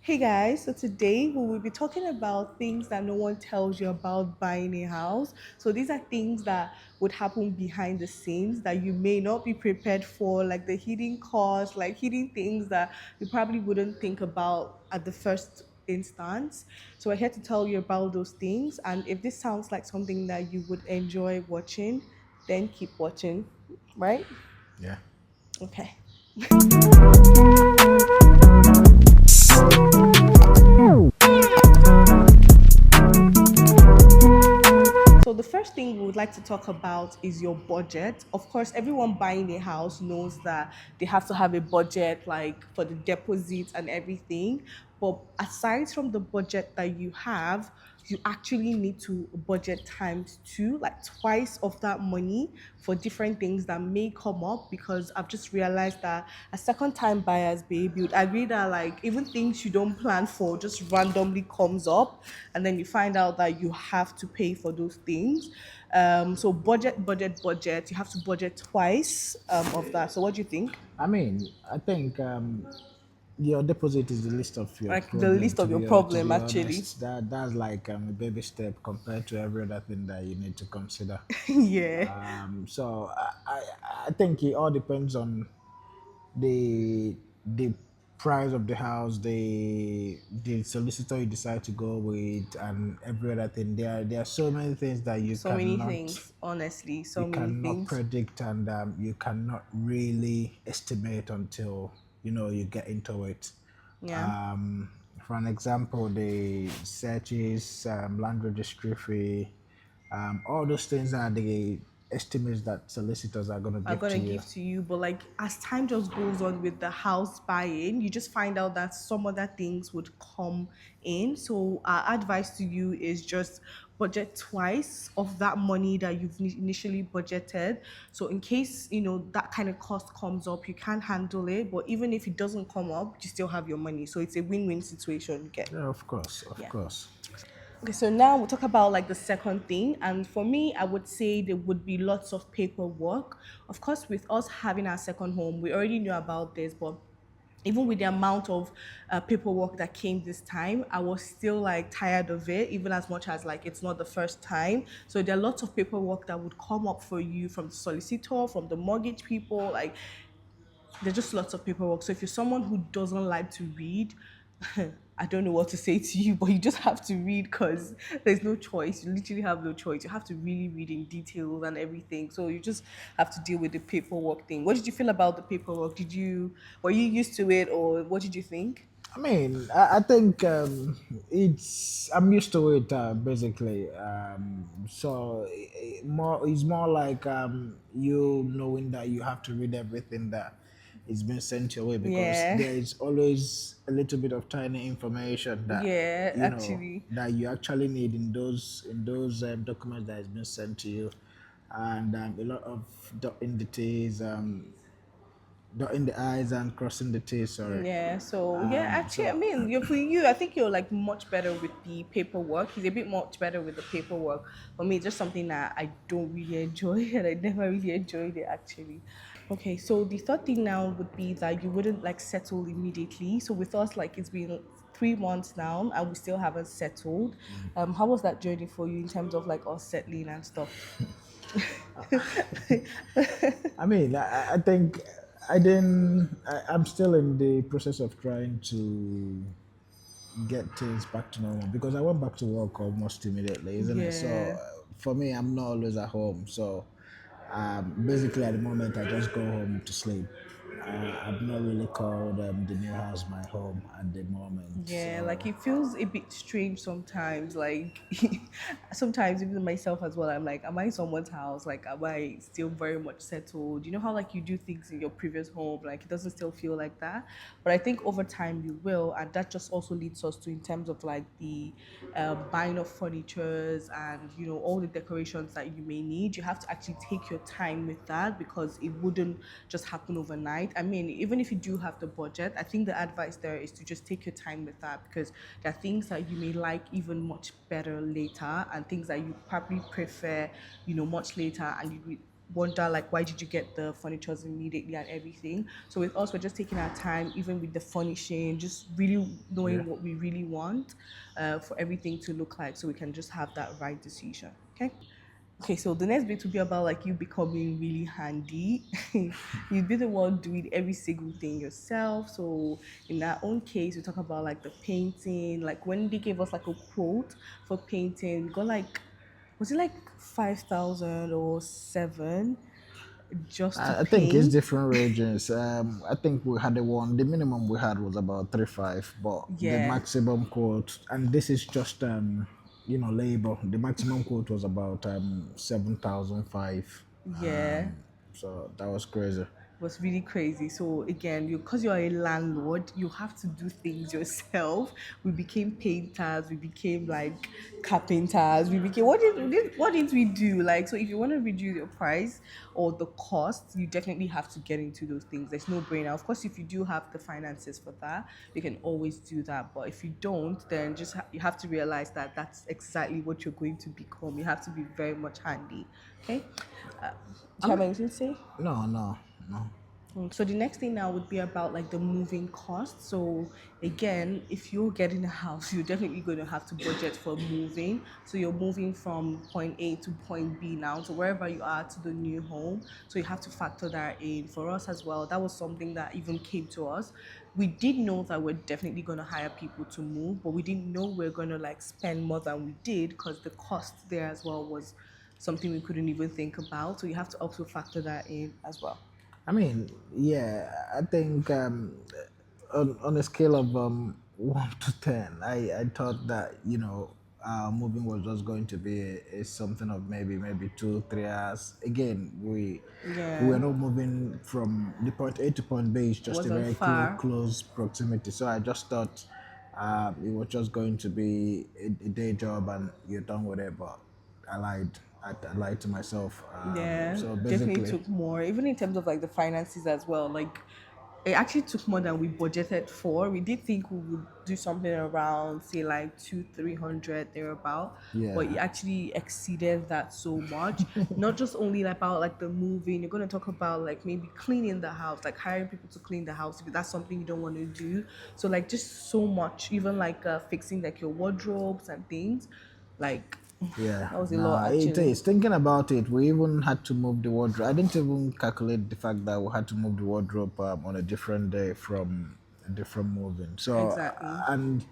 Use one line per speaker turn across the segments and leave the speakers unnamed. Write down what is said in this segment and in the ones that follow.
Hey guys, so today we will be talking about things that no one tells you about buying a house. So these are things that would happen behind the scenes that you may not be prepared for, like the hidden costs, like hidden things that you probably wouldn't think about at the first instance. So we're here to tell you about those things. And if this sounds like something that you would enjoy watching, then keep watching, right?
Yeah.
Okay. So the first thing we would like to talk about is your budget. Of course, everyone buying a house knows that they have to have a budget like for the deposits and everything. But aside from the budget that you have, you actually need to budget times two, like twice of that money for different things that may come up because I've just realized that a second time buyers, babe, you'd agree that like even things you don't plan for just randomly comes up and then you find out that you have to pay for those things. So budget. You have to budget twice of that. So what do you think?
I think your deposit is the least of your
Like the
problem.
list
To
of your
be
problem actually.
honest, that's like a baby step compared to every other thing that you need to consider.
Yeah.
So I think it all depends on the price of the house, the solicitor you decide to go with, and every other thing. There are so many things that
So many things, honestly.
you
So many
cannot
things.
predict, and you cannot really estimate until you get into it.
Yeah.
um, for an example, the searches, land registry fee, all those things are the estimates that solicitors are going to
Are
give to
gonna
you.
give to you, but like as time just goes on with the house buying, you just find out that some other things would come in. So our advice to you is just budget twice of that money that you've initially budgeted. So in case that kind of cost comes up, you can't handle it. But even if it doesn't come up, you still have your money. So it's a win-win situation. You get.
Yeah, of course, of
Yeah.
course.
Okay, so now we'll talk about like the second thing. And for me, I would say there would be lots of paperwork. Of course, with us having our second home, we already knew about this, but even with the amount of paperwork that came this time, I was still like tired of it, even as much as like it's not the first time. So there are lots of paperwork that would come up for you from the solicitor, from the mortgage people. Like there's just lots of paperwork. So if you're someone who doesn't like to read, I don't know what to say to you, but you just have to read because there's no choice. You literally have no choice. You have to really read in details and everything. So you just have to deal with the paperwork thing. What did you feel about the paperwork? Were you used to it or what did you think?
I think I'm used to it basically. It's more like you knowing that you have to read everything that is being sent your way, because
Yeah.
there is always a little bit of tiny information that
Yeah, actually.
you actually need in those documents that is being sent to you, and a lot of dotting the T's, dotting the I's and crossing the T's. Sorry.
Yeah, so yeah, actually, I
So
mean, for you, I think you're like much better with the paperwork. He's a bit much better with the paperwork. For me, it's just something that I don't really enjoy, and I never really enjoyed it actually. Okay, so the third thing now would be that you wouldn't like settle immediately. So with us, like it's been 3 months now, and we still haven't settled. How was that journey for you in terms of like us settling and stuff?
I think I didn't. I'm still in the process of trying to get things back to normal, because I went back to work almost immediately, isn't it? So
Yeah.
for me, I'm not always at home. So basically, at the moment, I just go home to sleep. I've not really called the new house my home at the moment.
Yeah, like
So
it feels a bit strange sometimes. Like sometimes even myself as well, I'm like, am I in someone's house? Like, am I still very much settled? You know how like you do things in your previous home, like it doesn't still feel like that. But I think over time you will, and that just also leads us to in terms of like the buying of furnitures and all the decorations that you may need. You have to actually take your time with that because it wouldn't just happen overnight. I mean, even if you do have the budget, I think the advice there is to just take your time with that because there are things that you may like even much better later and things that you probably prefer, much later and wonder like why did you get the furnitures immediately and everything. So with us, we're just taking our time, even with the furnishing, just really
Yeah.
knowing what we really want for everything to look like, so we can just have that right decision. Okay. Okay, so the next bit will be about like you becoming really handy. You'd be the one doing every single thing yourself. So in our own case, we talk about like the painting. Like when they gave us like a quote for painting, we got like, was it like 5,000 or seven just to
I think it's
paint?
different regions. I think we had the one. The minimum we had was about 3.5, but the
Yeah,
maximum quote, and this is just labor. The maximum quote was about 7,005.
yeah.
So that was crazy.
Was really crazy. So again, you because you're a landlord, you have to do things yourself. We became painters, we became like carpenters, we became what did we do? Like so if you want to reduce your price or the cost, you definitely have to get into those things. There's no brainer. Of course, if you do have the finances for that, you can always do that. But if you don't, then you have to realize that that's exactly what you're going to become. You have to be very much handy. Okay. Uh, do
I
you have
mean,
anything to say?
no, no, no.
So the next thing now would be about like the moving costs. So again, if you're getting a house, you're definitely going to have to budget for moving. So you're moving from point A to point B now, so wherever you are to the new home. So you have to factor that in. For us as well, that was something that even came to us. We did know that we're definitely going to hire people to move, but we didn't know we're going to like spend more than we did because the cost there as well was something we couldn't even think about. So you have to also factor that in as well.
I mean, yeah, I think on a scale of 1 to 10, I thought that moving was just going to be a something of maybe 2 3 hours. Again, we were
Yeah.
not moving from the point A to point B. It's just a
Wasn't
very
far.
close proximity. So I just thought it was just going to be a day job and you're done with it. But I lied. I lied to myself.
Yeah,
So
definitely
basically,
took more, even in terms of like the finances as well. Like, it actually took more than we budgeted for. We did think we would do something around, say, like 300 thereabout, but it
yeah.
actually exceeded that so much. Not just only about like the moving, you're going to talk about like maybe cleaning the house, like hiring people to clean the house if that's something you don't want to do. So, like, just so much, even like fixing like your wardrobes and things. Like,
Yeah,
that was a lot
nah, it
actually.
is. Thinking about it, we even had to move the wardrobe. I didn't even calculate the fact that we had to move the wardrobe on a different day from a different moving. So,
Exactly.
and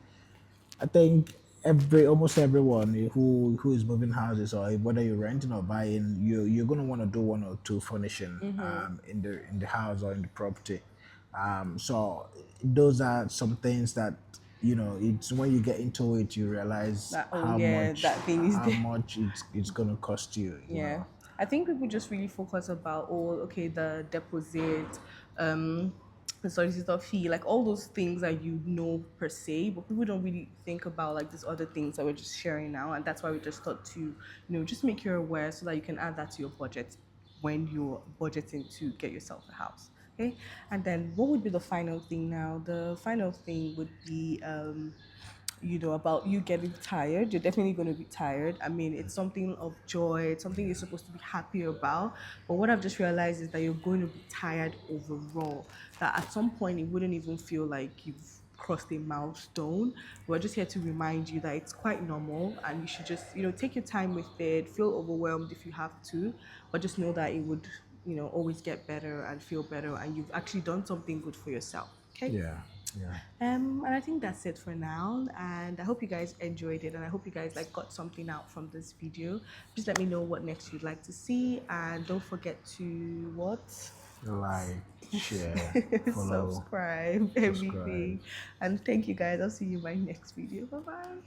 I think almost everyone who is moving houses, or whether you're renting or buying, you're gonna want to do one or two furnishing in the house or in the property. So those are some things that it's when you get into it you realize
That, oh yeah, that thing is
how
there.
much it's gonna cost you.
Yeah. I think people just really focus about, oh, okay, the deposit, um, the solicitor fee, like all those things that you know per se, but people don't really think about like these other things that we're just sharing now. And that's why we just thought to, just make you aware so that you can add that to your budget when you're budgeting to get yourself a house. Okay. And then what would be the final thing now? The final thing would be about you getting tired. You're definitely going to be tired. I mean, it's something of joy, it's something you're supposed to be happy about. But what I've just realized is that you're going to be tired overall. That at some point, it wouldn't even feel like you've crossed a milestone. We're just here to remind you that it's quite normal and you should just, take your time with it, feel overwhelmed if you have to, but just know that it would, always get better and feel better and you've actually done something good for yourself. Okay.
Yeah, yeah,
And I think that's it for now. And I hope you guys enjoyed it, and I hope you guys like got something out from this video. Just let me know what next you'd like to see, and don't forget to what
like, share, follow,
subscribe,
subscribe.
everything. And thank you guys. I'll see you in my next video. Bye bye.